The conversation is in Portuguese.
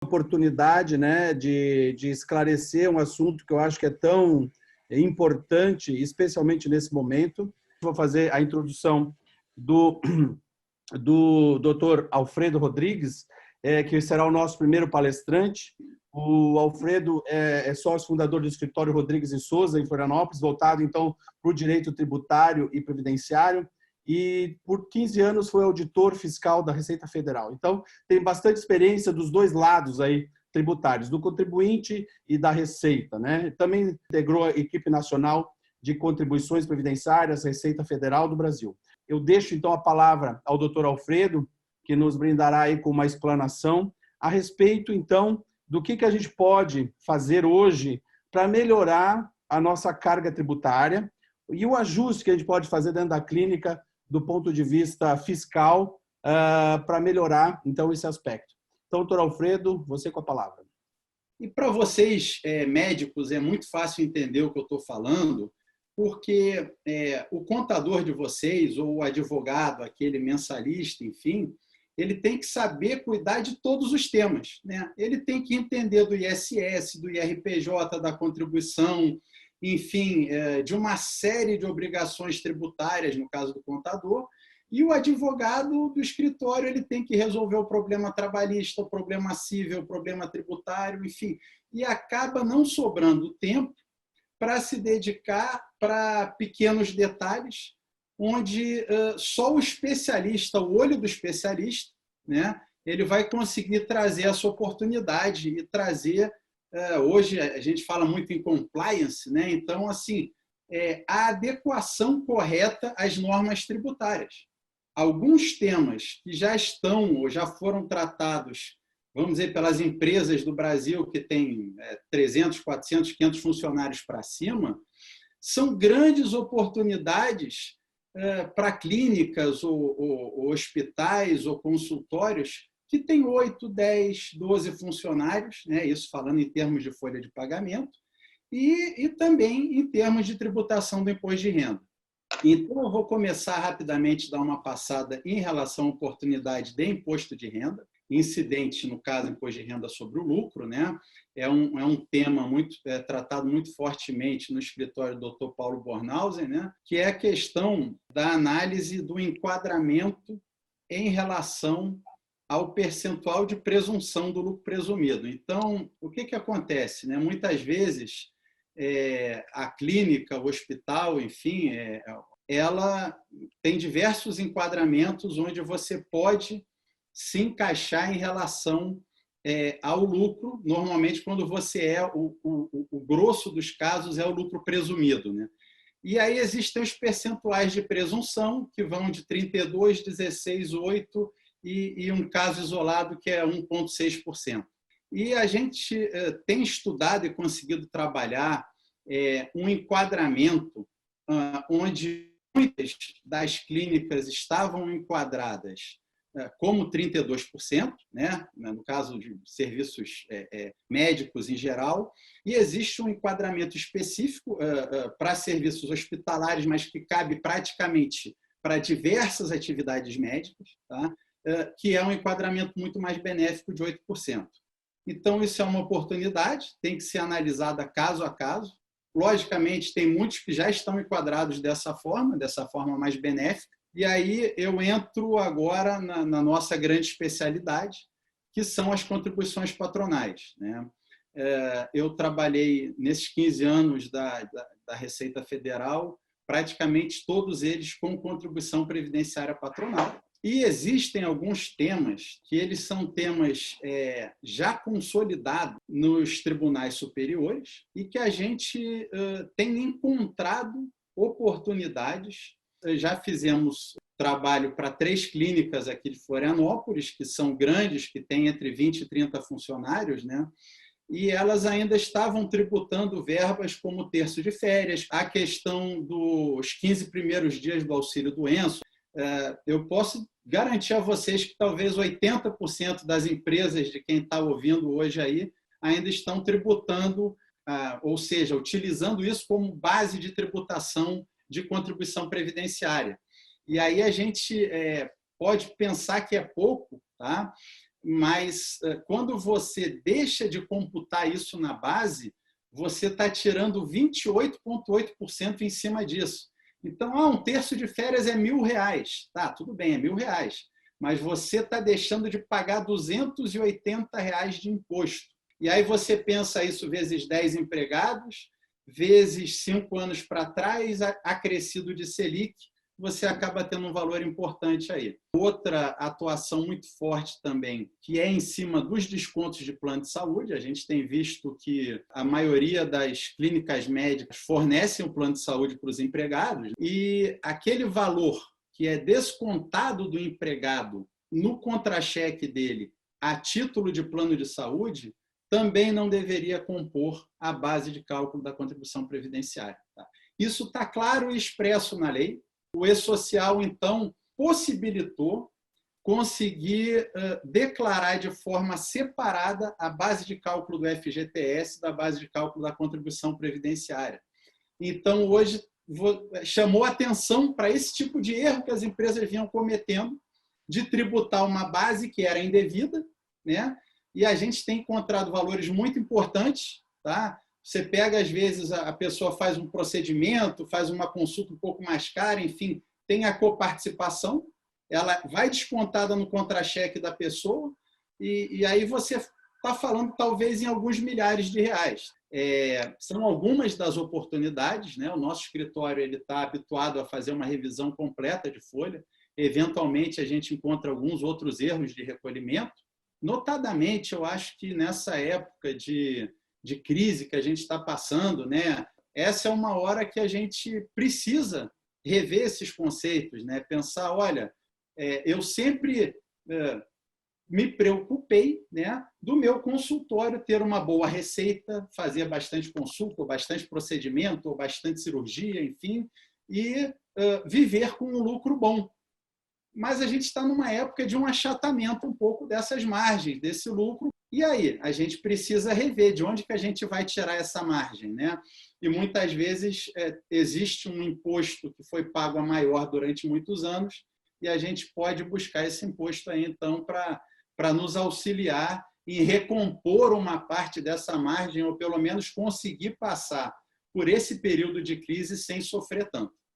Oportunidade, né, de esclarecer um assunto que eu acho que é tão importante, especialmente nesse momento. Vou fazer a introdução do Dr. Alfredo Rodrigues, que será o nosso primeiro palestrante. O Alfredo é sócio fundador do escritório Rodrigues e Souza, em Florianópolis, voltado, então, para o direito tributário e previdenciário, e por 15 anos foi auditor fiscal da Receita Federal. Então, tem bastante experiência dos dois lados aí tributários, do contribuinte e da Receita, né? Também integrou a equipe nacional de contribuições previdenciárias, Receita Federal do Brasil. Eu deixo, então, a palavra ao Dr. Alfredo, que nos brindará aí com uma explanação a respeito, então, do que a gente pode fazer hoje para melhorar a nossa carga tributária e o ajuste que a gente pode fazer dentro da clínica do ponto de vista fiscal para melhorar, então, esse aspecto. Então, doutor Alfredo, você com a palavra. E para vocês, médicos, é muito fácil entender o que eu estou falando, porque o contador de vocês, ou o advogado, aquele mensalista, enfim, ele tem que saber cuidar de todos os temas, né? Ele tem que entender do ISS, do IRPJ, da contribuição, enfim, de uma série de obrigações tributárias, no caso do contador, e o advogado do escritório ele tem que resolver o problema trabalhista, o problema civil, o problema tributário, enfim, e acaba não sobrando tempo para se dedicar para pequenos detalhes, onde só o especialista, o olho do especialista, né, ele vai conseguir trazer essa oportunidade e trazer. Hoje a gente fala muito em compliance, né? Então, assim, a adequação correta às normas tributárias. Alguns temas que já estão ou já foram tratados, vamos dizer, pelas empresas do Brasil que têm 300, 400, 500 funcionários para cima, são grandes oportunidades para clínicas ou hospitais ou consultórios que têm 8, 10, 12 funcionários, né? Isso falando em termos de folha de pagamento, e também em termos de tributação do imposto de renda. Então, eu vou começar rapidamente a dar uma passada em relação à oportunidade de imposto de renda, incidente, no caso, imposto de renda sobre o lucro, né? É um tema tratado muito fortemente no escritório do Dr. Paulo Bornhausen, né? Que é a questão da análise do enquadramento em relação ao percentual de presunção do lucro presumido. Então, o que acontece, né? Muitas vezes, a clínica, o hospital, enfim, ela tem diversos enquadramentos onde você pode se encaixar em relação ao lucro, normalmente quando você o grosso dos casos é o lucro presumido, né? E aí existem os percentuais de presunção, que vão de 32%, 16%, 8% e um caso isolado que é 1,6%. E a gente tem estudado e conseguido trabalhar um enquadramento onde muitas das clínicas estavam enquadradas como 32%, né? No caso de serviços médicos em geral, e existe um enquadramento específico para serviços hospitalares, mas que cabe praticamente para diversas atividades médicas, tá? Que é um enquadramento muito mais benéfico de 8%. Então, isso é uma oportunidade, tem que ser analisada caso a caso. Logicamente, tem muitos que já estão enquadrados dessa forma mais benéfica. E aí eu entro agora na nossa grande especialidade, que são as contribuições patronais, né? Eu trabalhei nesses 15 anos da Receita Federal, praticamente todos eles com contribuição previdenciária patronal. E existem alguns temas que eles são temas já consolidados nos tribunais superiores e que a gente tem encontrado oportunidades. Já fizemos trabalho para 3 clínicas aqui de Florianópolis, que são grandes, que têm entre 20 e 30 funcionários, né? E elas ainda estavam tributando verbas como terço de férias, a questão dos 15 primeiros dias do auxílio-doença. Eu posso garantir a vocês que talvez 80% das empresas de quem está ouvindo hoje aí ainda estão tributando, ou seja, utilizando isso como base de tributação de contribuição previdenciária. E aí a gente pode pensar que é pouco, tá? mas quando você deixa de computar isso na base, você está tirando 28,8% em cima disso. Então, um terço de férias é R$1.000. Tá, tudo bem, é R$1.000. Mas você está deixando de pagar R$280 de imposto. E aí você pensa isso vezes 10 empregados, vezes 5 anos para trás, acrescido de Selic, você acaba tendo um valor importante aí. Outra atuação muito forte também, que é em cima dos descontos de plano de saúde. A gente tem visto que a maioria das clínicas médicas fornecem o plano de saúde para os empregados e aquele valor que é descontado do empregado no contra-cheque dele a título de plano de saúde também não deveria compor a base de cálculo da contribuição previdenciária. Tá? Isso está claro e expresso na lei. O E-Social, então, possibilitou conseguir declarar de forma separada a base de cálculo do FGTS da base de cálculo da contribuição previdenciária. Então, hoje, chamou atenção para esse tipo de erro que as empresas vinham cometendo de tributar uma base que era indevida, né? E a gente tem encontrado valores muito importantes, tá? Você pega, às vezes, a pessoa faz um procedimento, faz uma consulta um pouco mais cara, enfim, tem a coparticipação, ela vai descontada no contra-cheque da pessoa e aí você está falando, talvez, em alguns milhares de reais. São algumas das oportunidades, né? O nosso escritório está habituado a fazer uma revisão completa de folha. Eventualmente, a gente encontra alguns outros erros de recolhimento. Notadamente, eu acho que nessa época de crise que a gente está passando, né? Essa é uma hora que a gente precisa rever esses conceitos, né? Pensar, olha, eu sempre me preocupei, né, do meu consultório ter uma boa receita, fazer bastante consulta, ou bastante procedimento, ou bastante cirurgia, enfim, e viver com um lucro bom. Mas a gente está numa época de um achatamento um pouco dessas margens, desse lucro. E aí, a gente precisa rever de onde que a gente vai tirar essa margem, né? E muitas vezes existe um imposto que foi pago a maior durante muitos anos e a gente pode buscar esse imposto aí, então, para nos auxiliar em recompor uma parte dessa margem ou pelo menos conseguir passar por esse período de crise sem sofrer tanto.